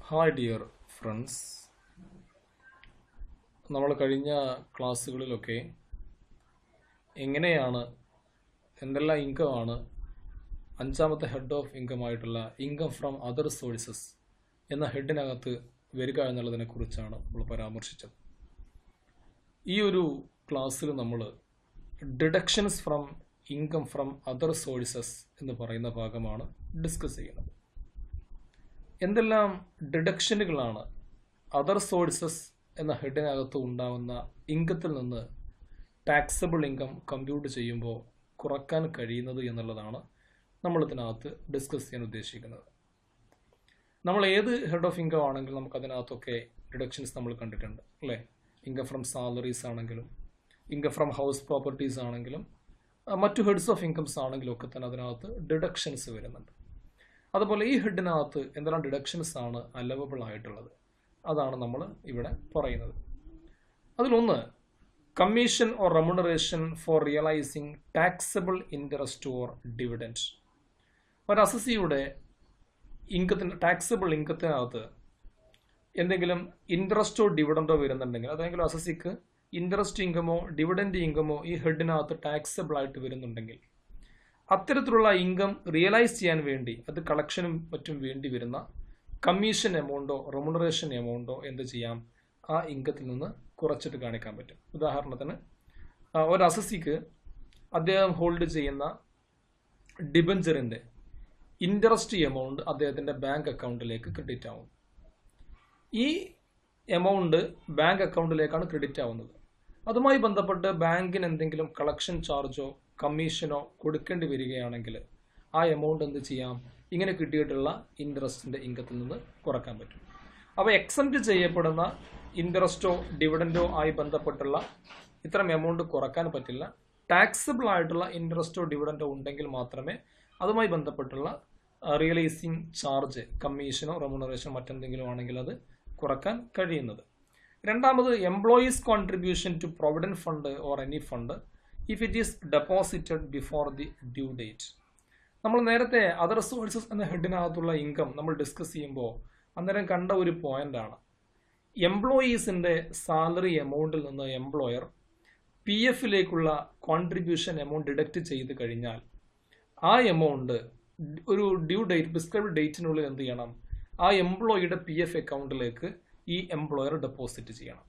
Hi dear friends, നമ്മൾ കഴിഞ്ഞ ക്ലാസ്സുകളിലൊക്കെ എങ്ങനെയാണ് എന്തെല്ലാം ഇൻകമാണ് അഞ്ചാമത്തെ ഹെഡ് ഓഫ് ഇൻകം ആയിട്ടുള്ള ഇൻകം ഫ്രം അതർ സോഴ്സസ് എന്ന ഹെഡിനകത്ത് വരിക എന്നുള്ളതിനെ കുറിച്ചാണ് നമ്മൾ പരാമർശിച്ചത്. ഈ ഒരു ക്ലാസ്സിൽ നമ്മൾ deductions from income from other sources എന്ന് പറയുന്ന ഭാഗമാണ് ഡിസ്കസ് ചെയ്യുന്നത്. എന്തെല്ലാം ഡിഡക്ഷനുകളാണ് അതർ സോഴ്സസ് എന്ന ഹെഡിനകത്ത് ഉണ്ടാകുന്ന ഇൻകത്തിൽ നിന്ന് ടാക്സബിൾ ഇൻകം കമ്പ്യൂട്ട് ചെയ്യുമ്പോൾ കുറക്കാൻ കഴിയുന്നത് എന്നുള്ളതാണ് നമ്മളിതിനകത്ത് ഡിസ്കസ് ചെയ്യാൻ ഉദ്ദേശിക്കുന്നത്. നമ്മൾ ഏത് ഹെഡ് ഓഫ് ഇൻകം ആണെങ്കിലും നമുക്കതിനകത്തൊക്കെ ഡിഡക്ഷൻസ് നമ്മൾ കണ്ടിട്ടുണ്ട് അല്ലേ. ഇൻകം ഫ്രം സാലറീസ് ആണെങ്കിലും ഇൻകം ഫ്രം ഹൗസ് പ്രോപ്പർട്ടീസ് ആണെങ്കിലും മറ്റു ഹെഡ്സ് ഓഫ് ഇൻകംസ് ആണെങ്കിലും ഒക്കെ തന്നെ അതിനകത്ത് ഡിഡക്ഷൻസ് വരുന്നുണ്ട്. അതുപോലെ ഈ ഹെഡിനകത്ത് എന്തെല്ലാം ഡിഡക്ഷൻസ് ആണ് അലവബിൾ ആയിട്ടുള്ളത് അതാണ് നമ്മൾ ഇവിടെ പറയുന്നത്. അതിലൊന്ന് commission or remuneration for realising taxable interest or dividend. ഒരു അസസിയുടെ ഇൻകത്തിന് ടാക്സബിൾ ഇൻകത്തിനകത്ത് എന്തെങ്കിലും ഇൻട്രസ്റ്റോ ഡിവിഡൻഡോ വരുന്നുണ്ടെങ്കിൽ, അതെങ്കിലും അസസിക്ക് ഇൻട്രസ്റ്റ് ഇൻകമോ ഡിവിഡൻഡ് ഇൻകമോ ഈ ഹെഡിനകത്ത് ടാക്സബിൾ ആയിട്ട് വരുന്നുണ്ടെങ്കിൽ അത്തരത്തിലുള്ള ഇൻകം റിയലൈസ് ചെയ്യാൻ വേണ്ടി അത് കളക്ഷനും മറ്റും വേണ്ടി വരുന്ന കമ്മീഷൻ എമൗണ്ടോ റെമ്യൂണറേഷൻ എമൗണ്ടോ എന്ത് ചെയ്യാം, ആ ഇൻകത്തിൽ നിന്ന് കുറച്ചിട്ട് കാണിക്കാൻ പറ്റും. ഉദാഹരണത്തിന് ഒരു അസസിക്ക് അദ്ദേഹം ഹോൾഡ് ചെയ്യുന്ന ഡിബഞ്ചറിൻ്റെ ഇൻട്രസ്റ്റ് എമൗണ്ട് അദ്ദേഹത്തിൻ്റെ ബാങ്ക് അക്കൗണ്ടിലേക്ക് ക്രെഡിറ്റ് ആവും. ഈ എമൗണ്ട് ബാങ്ക് അക്കൗണ്ടിലേക്കാണ് ക്രെഡിറ്റ് ആവുന്നത്. അതുമായി ബന്ധപ്പെട്ട് ബാങ്കിന് എന്തെങ്കിലും കളക്ഷൻ ചാർജോ കമ്മീഷനോ കൊടുക്കേണ്ടി വരികയാണെങ്കിൽ ആ എമൗണ്ട് എന്ത് ചെയ്യാം, ഇങ്ങനെ കിട്ടിയിട്ടുള്ള ഇൻട്രസ്റ്റിൻ്റെ ഇൻകത്തിൽ നിന്ന് കുറക്കാൻ പറ്റും. അപ്പോൾ എക്സംപ്റ്റ് ചെയ്യപ്പെടുന്ന ഇൻട്രസ്റ്റോ ഡിവിഡൻഡോ ആയി ബന്ധപ്പെട്ടുള്ള ഇത്തരം എമൗണ്ട് കുറക്കാൻ പറ്റില്ല. ടാക്സബിൾ ആയിട്ടുള്ള ഇൻട്രസ്റ്റോ ഡിവിഡൻഡോ ഉണ്ടെങ്കിൽ മാത്രമേ അതുമായി ബന്ധപ്പെട്ടുള്ള റിയലൈസിങ് ചാർജ് കമ്മീഷനോ റെമ്യൂണറേഷനോ മറ്റെന്തെങ്കിലും ആണെങ്കിൽ അത് കുറക്കാൻ കഴിയുന്നത്. രണ്ടാമത് employees contribution to provident fund or any fund if it is deposited before the due date. നമ്മൾ നേരത്തെ അതർ സോഴ്സസ് എന്ന ഹെഡിനകത്തുള്ള ഇൻകം നമ്മൾ ഡിസ്കസ് ചെയ്യുമ്പോൾ അന്നേരം കണ്ട ഒരു പോയിന്റാണ്, എംപ്ലോയീസിൻ്റെ സാലറി എമൗണ്ടിൽ നിന്ന് എംപ്ലോയർ പി എഫിലേക്കുള്ള കോൺട്രിബ്യൂഷൻ എമൗണ്ട് ഡിഡക്റ്റ് ചെയ്ത് കഴിഞ്ഞാൽ ആ എമൗണ്ട് ഒരു ഡ്യൂ ഡേറ്റ് പ്രിസ്ക്രൈബ്ഡ് ഡേറ്റിനുള്ളിൽ എന്ത് ചെയ്യണം, ആ എംപ്ലോയിയുടെ പി എഫ് അക്കൗണ്ടിലേക്ക് ഈ എംപ്ലോയർ ഡെപ്പോസിറ്റ് ചെയ്യണം.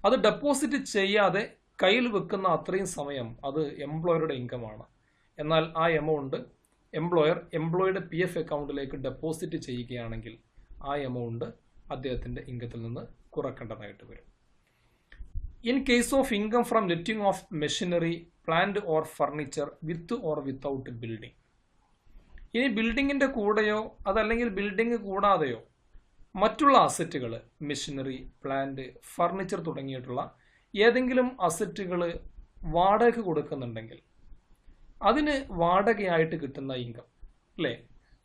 അത് ഡെപ്പോസിറ്റ് ചെയ്യാതെ കയ്യിൽ വെക്കുന്ന അത്രയും സമയം അത് എംപ്ലോയറുടെ ഇൻകമാണ്. എന്നാൽ ആ എമൗണ്ട് എംപ്ലോയിയുടെ പി എഫ് അക്കൗണ്ടിലേക്ക് ഡെപ്പോസിറ്റ് ചെയ്യുകയാണെങ്കിൽ ആ എമൗണ്ട് അദ്ദേഹത്തിൻ്റെ ഇൻകത്തിൽ നിന്ന് കുറക്കേണ്ടതായിട്ട് വരും. In case of income from letting of machinery plant or furniture with or without building. ഇനി ബിൽഡിങ്ങിൻ്റെ കൂടെയോ അതല്ലെങ്കിൽ ബിൽഡിംഗ് കൂടാതെയോ മറ്റുള്ള അസറ്റുകൾ, മെഷീനറി പ്ലാന്റ് ഫർണിച്ചർ തുടങ്ങിയിട്ടുള്ള ഏതെങ്കിലും അസറ്റുകൾ വാടക കൊടുക്കുന്നുണ്ടെങ്കിൽ അതിന് വാടകയായിട്ട് കിട്ടുന്ന ഇൻകം അല്ലേ.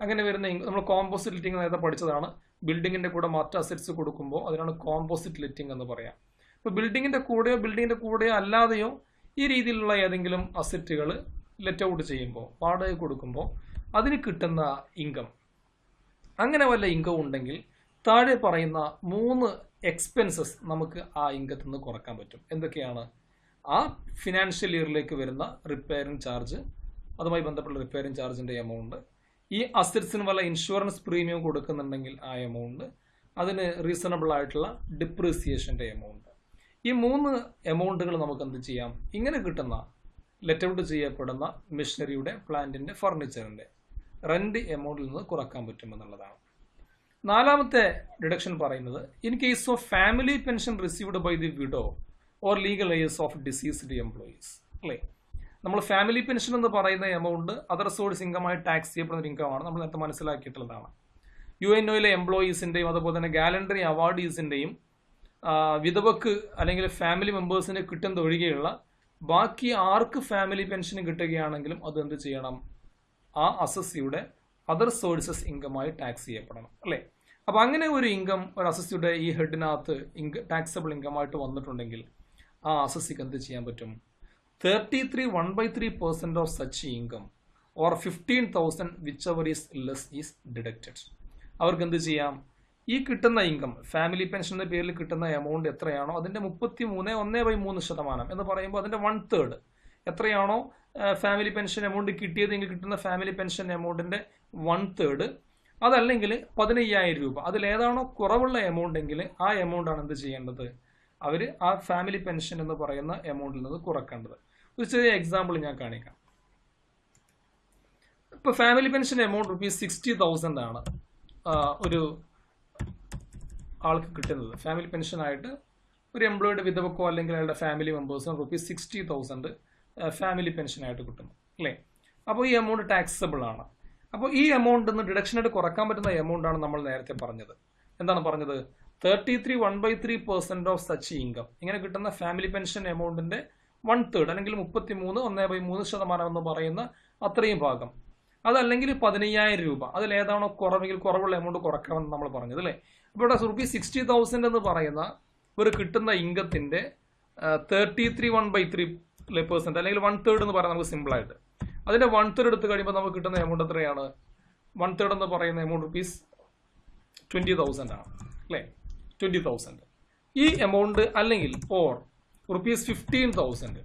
അങ്ങനെ വരുന്ന ഇൻകം നമ്മൾ കോമ്പോസിറ്റ് ലെറ്റിംഗ് നേരത്തെ പഠിച്ചതാണ്. ബിൽഡിങ്ങിൻ്റെ കൂടെ മറ്റ് അസറ്റ്സ് കൊടുക്കുമ്പോൾ അതിനാണ് കോമ്പോസിറ്റ് ലെറ്റിംഗ് എന്ന് പറയാം. ഇപ്പോൾ ബിൽഡിങ്ങിൻ്റെ കൂടെയോ അല്ലാതെയോ ഈ രീതിയിലുള്ള ഏതെങ്കിലും അസറ്റുകൾ ലെറ്റ് ഔട്ട് ചെയ്യുമ്പോൾ വാടക കൊടുക്കുമ്പോൾ അതിന് കിട്ടുന്ന ഇൻകം, അങ്ങനെ വല്ല ഇൻകം ഉണ്ടെങ്കിൽ താഴെ പറയുന്ന 3 എക്സ്പെൻസസ് നമുക്ക് ആ ഇൻകത്തിൽ നിന്ന് കുറക്കാൻ പറ്റും. എന്തൊക്കെയാണ്? ആ ഫിനാൻഷ്യൽ ഇയറിലേക്ക് വരുന്ന റിപ്പയറിംഗ് ചാർജ്, അതുമായി ബന്ധപ്പെട്ട റിപ്പയറിംഗ് ചാർജിൻ്റെ എമൗണ്ട്, ഈ അസറ്റ്സിന് വല്ല ഇൻഷുറൻസ് പ്രീമിയം കൊടുക്കുന്നുണ്ടെങ്കിൽ ആ എമൗണ്ട്, അതിന് റീസണബിൾ ആയിട്ടുള്ള ഡിപ്രീസിയേഷൻ്റെ എമൗണ്ട്. ഈ 3 എമൗണ്ടുകൾ നമുക്ക് എന്ത് ചെയ്യാം, ഇങ്ങനെ കിട്ടുന്ന ലെറ്റ് ഔട്ട് ചെയ്യപ്പെടുന്ന മെഷീനറിയുടെ പ്ലാന്റിൻ്റെ ഫർണിച്ചറിൻ്റെ റെന്റ് എമൗണ്ടിൽ നിന്ന് കുറക്കാൻ പറ്റുമെന്നുള്ളതാണ്. നാലാമത്തെ ഡിഡക്ഷൻ പറയുന്നത് in case of family pension received by the widow or legal heirs of deceased employees അല്ലേ. നമ്മൾ ഫാമിലി പെൻഷൻ എന്ന് പറയുന്ന എമൗണ്ട് അതർ സോഴ്സ് ഇൻകമായി ടാക്സ് ചെയ്യപ്പെടുന്ന ഇൻകമാണ്. നമ്മൾ നേരത്തെ മനസ്സിലാക്കിയിട്ടുള്ളതാണ്. UNOയിലെ എംപ്ലോയീസിൻ്റെയും അതുപോലെ തന്നെ ഗാലണ്ടറി അവാർഡീസിൻ്റെയും വിധവക്ക് അല്ലെങ്കിൽ ഫാമിലി മെമ്പേഴ്സിന് കിട്ടുന്നത് ഒഴികെയുള്ള ബാക്കി ആർക്ക് ഫാമിലി പെൻഷൻ കിട്ടുകയാണെങ്കിലും അത് എന്ത് ചെയ്യണം, ആ അസസിയുടെ അതർ സോഴ്സസ് ഇൻകമായി ടാക്സ് ചെയ്യപ്പെടണം അല്ലേ. അപ്പോൾ അങ്ങനെ ഒരു ഇൻകം ഒരു അസസിയുടെ ഈ ഹെഡിനകത്ത് ടാക്സബിൾ ഇൻകമായിട്ട് വന്നിട്ടുണ്ടെങ്കിൽ ആ അസസിക്ക് എന്ത് ചെയ്യാൻ പറ്റും, 1/3% of such income or 15,000 which ever is less is deducted. അവർക്ക് എന്ത് ചെയ്യാം, ഈ കിട്ടുന്ന ഇൻകം ഫാമിലി പെൻഷൻ്റെ പേരിൽ കിട്ടുന്ന എമൗണ്ട് എത്രയാണോ അതിൻ്റെ 33.1/3 എന്ന് പറയുമ്പോൾ അതിൻ്റെ 1/3 എത്രയാണോ ഫാമിലി പെൻഷൻ എമൗണ്ട് കിട്ടിയതെങ്കിൽ കിട്ടുന്ന ഫാമിലി പെൻഷൻ എമൗണ്ടിൻ്റെ 1/3 അതല്ലെങ്കിൽ 15,000 രൂപ അതിലേതാണോ കുറവുള്ള എമൗണ്ട് എങ്കിൽ ആ എമൗണ്ടാണ് എന്ത് ചെയ്യേണ്ടത് അവർ ആ ഫാമിലി പെൻഷൻ എന്ന് പറയുന്ന എമൗണ്ടിൽ നിന്ന് കുറക്കേണ്ടത്. ഒരു ചെറിയ എക്സാമ്പിൾ ഞാൻ കാണിക്കാം. ഇപ്പോൾ ഫാമിലി പെൻഷൻ എമൗണ്ട് ₹60,000 ആണ് ഒരു ആൾക്ക് കിട്ടുന്നത്. ഫാമിലി പെൻഷനായിട്ട് ഒരു എംപ്ലോയിയുടെ വിധവക്കോ അല്ലെങ്കിൽ അയാളുടെ ഫാമിലി മെമ്പേഴ്സിനോ ₹60,000 ഫാമിലി പെൻഷനായിട്ട് കിട്ടുന്നു അല്ലേ. അപ്പോൾ ഈ എമൗണ്ട് ടാക്സബിൾ ആണ്. അപ്പോൾ ഈ എമൗണ്ട് നിന്ന് ഡിഡക്ഷനായിട്ട് കുറക്കാൻ പറ്റുന്ന എമൗണ്ടാണ് നമ്മൾ നേരത്തെ പറഞ്ഞത്. എന്താണ് പറഞ്ഞത്? 33 ഓഫ് സച്ച് ഇൻകം. ഇങ്ങനെ കിട്ടുന്ന ഫാമിലി പെൻഷൻ എമൗണ്ടിന്റെ 1/3 അല്ലെങ്കിൽ 33.1/3 എന്ന് പറയുന്ന അത്രയും ഭാഗം, അതല്ലെങ്കിൽ 15,000 രൂപ അതിലേതാണോ കുറവെങ്കിൽ കുറവുള്ള എമൗണ്ട് കുറക്കാമെന്ന് നമ്മൾ പറഞ്ഞത് അല്ലേ. അപ്പോൾ ഇവിടെ ₹60,000 എന്ന് പറയുന്ന ഒരു കിട്ടുന്ന ഇൻകത്തിന്റെ 33.1/3% അല്ലെങ്കിൽ 1/3 എന്ന് പറയാം നമുക്ക് സിമ്പിളായിട്ട്. അതിന്റെ 1/3 എടുത്ത് കഴിയുമ്പോൾ നമുക്ക് കിട്ടുന്ന എമൗണ്ട് എത്രയാണ്? 1/3 എന്ന് പറയുന്ന എമൗണ്ട് ₹20,000 ആണ് അല്ലേ. 20,000 ഈ എമൗണ്ട് അല്ലെങ്കിൽ or ₹15,000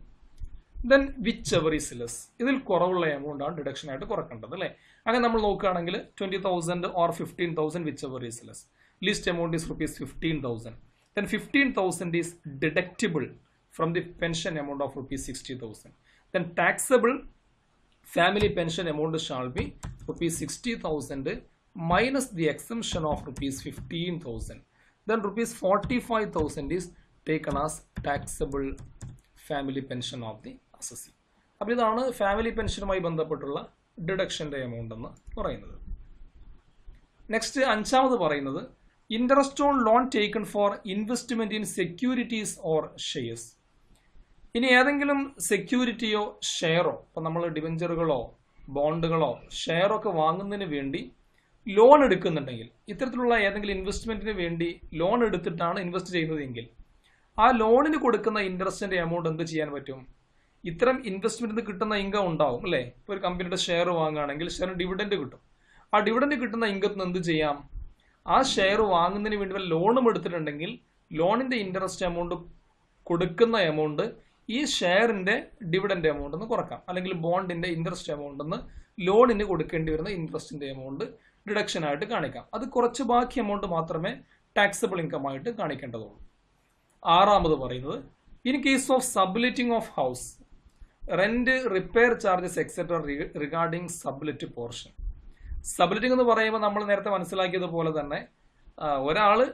then which ever is less, ഇതിൽ കുറവുള്ള എമൗണ്ട് ആണ് ഡിഡക്ഷൻ ആയിട്ട് കുറക്കേണ്ടത് അല്ലേ. അങ്ങനെ നമ്മൾ നോക്കുകയാണെങ്കിൽ 20,000 or 15,000 which ever is less, least amount is ₹15,000. then 15,000 is deductible from the pension amount of ₹60,000. then taxable family pension amount shall be ₹60,000 minus the exemption of ₹15,000. then ₹45,000 is taken as taxable family pension of the assessee. അപ്പോൾ ഇതാണ് family പെൻഷനുമായി ബന്ധപ്പെട്ടുള്ള ഡിഡക്ഷൻ്റെ amount എന്ന് പറയുന്നത്. Next 5ാമത് പറയുന്നത് interest on loan taken four investment in securities or shares. ഇനി ഏതെങ്കിലും സെക്യൂരിറ്റിയോ ഷെയറോ, ഇപ്പം നമ്മൾ ഡിബഞ്ചറുകളോ ബോണ്ടുകളോ ഷെയറോ ഒക്കെ വാങ്ങുന്നതിന് വേണ്ടി ലോൺ എടുക്കുന്നുണ്ടെങ്കിൽ, ഇത്തരത്തിലുള്ള ഏതെങ്കിലും ഇൻവെസ്റ്റ്മെന്റിന് വേണ്ടി ലോൺ എടുത്തിട്ടാണ് ഇൻവെസ്റ്റ് ചെയ്യുന്നതെങ്കിൽ ആ ലോണിന് കൊടുക്കുന്ന ഇൻട്രസ്റ്റിന്റെ എമൗണ്ട് എന്ത് ചെയ്യാൻ പറ്റും? ഇത്തരം ഇൻവെസ്റ്റ്മെന്റിന് കിട്ടുന്ന ഇൻകം ഉണ്ടാവും അല്ലേ. ഇപ്പോൾ ഒരു കമ്പനിയുടെ ഷെയർ വാങ്ങുകയാണെങ്കിൽ ഷെയറിന് ഡിവിഡൻഡ് കിട്ടും. ആ ഡിവിഡൻഡ് കിട്ടുന്ന ഇൻകത്തിന് എന്ത് ചെയ്യാം? ആ ഷെയർ വാങ്ങുന്നതിന് വേണ്ടി വല്ല ലോണും എടുത്തിട്ടുണ്ടെങ്കിൽ ലോണിന്റെ ഇൻട്രസ്റ്റ് എമൗണ്ട് കൊടുക്കുന്ന എമൗണ്ട് ഈ ഷെയറിന്റെ ഡിവിഡൻഡ് എമൗണ്ട് എന്ന് കുറക്കാം, അല്ലെങ്കിൽ ബോണ്ടിന്റെ ഇൻട്രസ്റ്റ് എമൗണ്ട് എന്ന് ലോണിന് കൊടുക്കേണ്ടി വരുന്ന ഇൻട്രസ്റ്റിന്റെ എമൗണ്ട് ഡിഡക്ഷൻ ആയിട്ട് കാണിക്കാം. അത് കുറച്ച് ബാക്കി എമൗണ്ട് മാത്രമേ ടാക്സബിൾ ഇൻകം ആയിട്ട് കാണിക്കേണ്ടതുള്ളൂ. 6ാമത് പറയുന്നത് in case of subletting of house, rent, repair charges etcetera regarding sublet portion. Subletting എന്ന് പറയുമ്പോൾ നമ്മൾ നേരത്തെ മനസ്സിലാക്കിയതുപോലെ തന്നെ ഒരാള്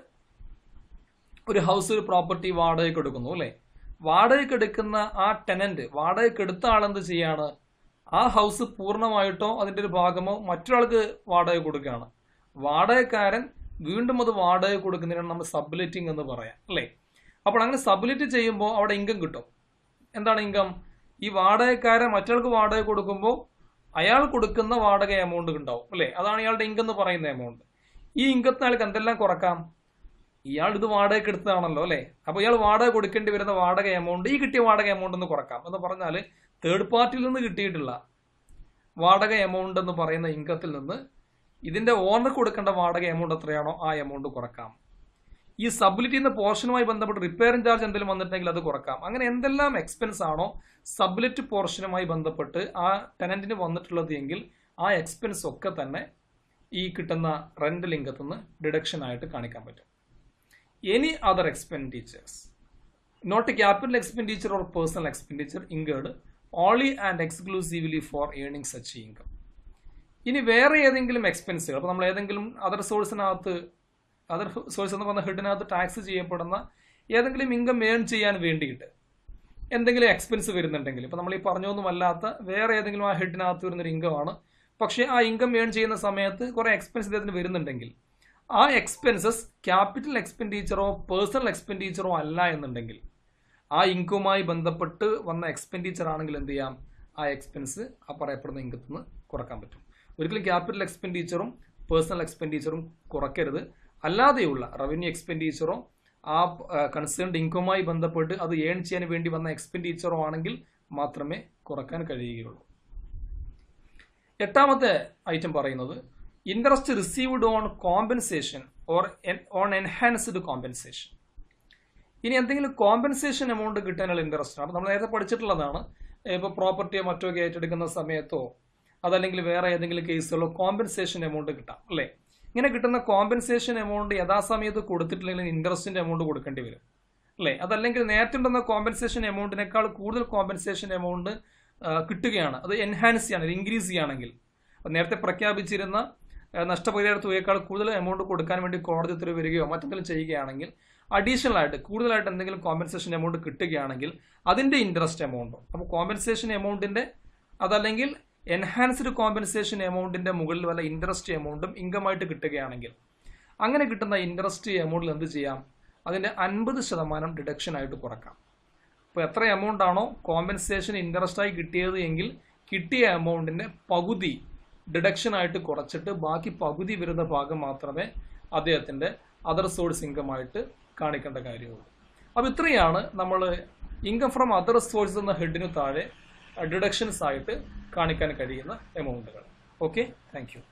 ഒരു ഹൗസ്, ഒരു പ്രോപ്പർട്ടി വാടകയ്ക്ക് എടുക്കുന്നു അല്ലേ. വാടകയ്ക്ക് എടുക്കുന്ന ആ ടെനന്റ്, വാടകയ്ക്ക് എടുത്ത ആളെന്ത് ചെയ്യാണ്? ആ ഹൗസ് പൂർണ്ണമായിട്ടോ അതിന്റെ ഒരു ഭാഗമോ മറ്റൊരാൾക്ക് വാടക കൊടുക്കുകയാണ്. വാടകക്കാരൻ വീണ്ടും അത് വാടക കൊടുക്കുന്നതിനാണ് നമ്മൾ സബ്ലെറ്റിംഗ് എന്ന് പറയാം അല്ലേ. അപ്പോൾ അങ്ങനെ സബ്ലെറ്റ് ചെയ്യുമ്പോൾ അവിടെ ഇൻകം കിട്ടും. എന്താണ് ഇൻകം? ഈ വാടകക്കാരൻ മറ്റൊരാൾക്ക് വാടക കൊടുക്കുമ്പോൾ അയാൾ കൊടുക്കുന്ന വാടക എമൗണ്ട് ഉണ്ടാവും അല്ലേ. അതാണ് ഇയാളുടെ ഇൻകം എന്ന് പറയുന്ന എമൗണ്ട്. ഈ ഇൻകത്തിന് അയാൾക്ക് എന്തെല്ലാം കുറക്കാം? ഇയാൾ ഇത് വാടകയ്ക്ക് എടുത്തതാണല്ലോ അല്ലേ. അപ്പോൾ ഇയാൾ വാടക കൊടുക്കേണ്ടി വരുന്ന വാടക എമൗണ്ട് ഈ കിട്ടിയ വാടക എമൗണ്ട് എന്ന് കുറക്കാം. എന്ന് പറഞ്ഞാൽ തേർഡ് പാർട്ടിയിൽ നിന്ന് കിട്ടിയിട്ടുള്ള വാടക എമൗണ്ട് എന്ന് പറയുന്ന ഇൻകത്തിൽ നിന്ന് ഇതിന്റെ ഓണർ കൊടുക്കേണ്ട വാടക എമൗണ്ട് എത്രയാണോ ആ എമൗണ്ട് കുറക്കാം. ഈ സബ്ലെറ്റ് ചെയ്യുന്ന പോർഷനുമായി ബന്ധപ്പെട്ട് റിപ്പയറിംഗ് ചാർജ് എന്തെങ്കിലും വന്നിട്ടുണ്ടെങ്കിൽ അത് കുറക്കാം. അങ്ങനെ എന്തെല്ലാം എക്സ്പെൻസ് ആണോ സബ്ലെറ്റ് പോർഷനുമായി ബന്ധപ്പെട്ട് ആ ടെനന്റിന് വന്നിട്ടുള്ളത് എങ്കിൽ ആ എക്സ്പെൻസ് ഒക്കെ തന്നെ ഈ കിട്ടുന്ന റെന്റൽ ഇൻകത്തിൽ നിന്ന് ഡിഡക്ഷൻ ആയിട്ട് കാണിക്കാൻ പറ്റും. Any other expenditures not capital expenditure or personal expenditure incurred only and exclusively for earning such income. ഇനി വേറെ ഏതെങ്കിലും എക്സ്പെൻസുകൾ, അപ്പോൾ നമ്മൾ ഏതെങ്കിലും അതർ സോഴ്സ് എന്ന് പറഞ്ഞ ഹെഡിനകത്ത് ടാക്സ് ചെയ്യപ്പെടുന്ന ഏതെങ്കിലും ഇൻകം ഏൺ ചെയ്യാൻ വേണ്ടിയിട്ട് എന്തെങ്കിലും എക്സ്പെൻസ് വരുന്നുണ്ടെങ്കിൽ, ഇപ്പോൾ നമ്മൾ ഈ പറഞ്ഞൊന്നുമല്ലാത്ത വേറെ ഏതെങ്കിലും ആ ഹെഡിനകത്ത് വരുന്നൊരു ഇൻകമാണ്, പക്ഷേ ആ ഇൻകം ഏൺ ചെയ്യുന്ന സമയത്ത് കുറേ എക്സ്പെൻസ് ഇദ്ദേഹത്തിന് വരുന്നുണ്ടെങ്കിൽ ആ എക്സ്പെൻസസ് ക്യാപിറ്റൽ എക്സ്പെൻഡിച്ചറോ പേഴ്സണൽ എക്സ്പെൻഡിച്ചറോ അല്ല എന്നുണ്ടെങ്കിൽ, ആ ഇൻകവുമായി ബന്ധപ്പെട്ട് വന്ന എക്സ്പെൻഡിച്ചർ ആണെങ്കിൽ എന്ത് ചെയ്യാം? ആ എക്സ്പെൻസ് ആ പറയപ്പെടുന്ന ഇൻകത്തിൽ നിന്ന് കുറക്കാൻ പറ്റും. ഒരിക്കലും ക്യാപിറ്റൽ എക്സ്പെൻഡിച്ചറും പേഴ്സണൽ എക്സ്പെൻഡിച്ചറും കുറയ്ക്കരുത്. അല്ലാതെയുള്ള റവന്യൂ എക്സ്പെൻഡിച്ചറോ ആ കൺസേൺഡ് ഇൻകവുമായി ബന്ധപ്പെട്ട് അത് ഏൺ ചെയ്യാൻ വേണ്ടി വന്ന എക്സ്പെൻഡിച്ചറോ ആണെങ്കിൽ മാത്രമേ കുറക്കാൻ കഴിയുകയുള്ളൂ. 8ാമത്തെ ഐറ്റം പറയുന്നത് interest received on compensation or on enhanced compensation. ഇനി എന്തെങ്കിലും കോമ്പൻസേഷൻ എമൗണ്ട് കിട്ടാനുള്ള ഇൻട്രസ്റ്റ് ആണ്. നമ്മൾ നേരത്തെ പഠിച്ചിട്ടുള്ളതാണ്. ഇപ്പോൾ പ്രോപ്പർട്ടിയോ മറ്റോ ഒക്കെ ഏറ്റെടുക്കുന്ന സമയത്തോ അതല്ലെങ്കിൽ വേറെ ഏതെങ്കിലും കേസുകളോ കോമ്പൻസേഷൻ എമൗണ്ട് കിട്ടാം അല്ലേ. ഇങ്ങനെ കിട്ടുന്ന കോമ്പൻസേഷൻ എമൗണ്ട് യഥാസമയത്ത് കൊടുത്തിട്ടില്ലെങ്കിൽ ഇൻട്രസ്റ്റിന്റെ എമൗണ്ട് കൊടുക്കേണ്ടി വരും അല്ലേ. അതല്ലെങ്കിൽ നേരത്തെ ഉണ്ടെന്ന കോമ്പൻസേഷൻ എമൗണ്ടിനേക്കാൾ കൂടുതൽ കോമ്പൻസേഷൻ എമൗണ്ട് കിട്ടുകയാണ്, അത് എൻഹാൻസ് ചെയ്യാണ്, ഇൻക്രീസ് ചെയ്യുകയാണെങ്കിൽ, നേരത്തെ പ്രഖ്യാപിച്ചിരുന്ന നഷ്ടപരിഹാര തുകയേക്കാൾ കൂടുതൽ എമൗണ്ട് കൊടുക്കാൻ വേണ്ടി കോടതി ഉത്തരവ് വരികയോ മറ്റെന്തെങ്കിലും ചെയ്യുകയാണെങ്കിൽ അഡീഷണൽ ആയിട്ട് കൂടുതലായിട്ട് എന്തെങ്കിലും കോമ്പൻസേഷൻ എമൗണ്ട് കിട്ടുകയാണെങ്കിൽ അതിന്റെ ഇൻട്രസ്റ്റ് എമൗണ്ടോ, അപ്പോൾ കോമ്പൻസേഷൻ എമൗണ്ടിന്റെ അതല്ലെങ്കിൽ എൻഹാൻസ്ഡ് കോമ്പൻസേഷൻ എമൗണ്ടിന്റെ മുകളിൽ വല്ല ഇൻട്രസ്റ്റ് എമൗണ്ടും ഇൻകമായിട്ട് കിട്ടുകയാണെങ്കിൽ അങ്ങനെ കിട്ടുന്ന ഇൻട്രസ്റ്റ് എമൗണ്ടിൽ എന്ത് ചെയ്യാം, അതിന്റെ 50% ഡിഡക്ഷൻ ആയിട്ട് കുറക്കാം. അപ്പോൾ എത്ര എമൗണ്ട് ആണോ കോമ്പൻസേഷൻ ഇൻട്രസ്റ്റ് ആയി കിട്ടിയത് എങ്കിൽ കിട്ടിയ എമൗണ്ടിന്റെ പകുതി ഡിഡക്ഷൻ ആയിട്ട് കുറച്ചിട്ട് ബാക്കി പകുതി വരുന്ന ഭാഗം മാത്രമേ അദ്ദേഹത്തിന്റെ അതർ സോഴ്സ് ഇൻകം ആയിട്ട് കാണിക്കേണ്ട കാര്യമുള്ളൂ. അപ്പോൾ ഇത്രയാണ് നമ്മൾ ഇൻകം ഫ്രം അതർ സോഴ്സ് എന്ന ഹെഡിന് താഴെ ഡിഡക്ഷൻസ് ആയിട്ട് കാണിക്കാൻ കഴിയുന്ന എമൗണ്ടുകൾ. Okay, thank you.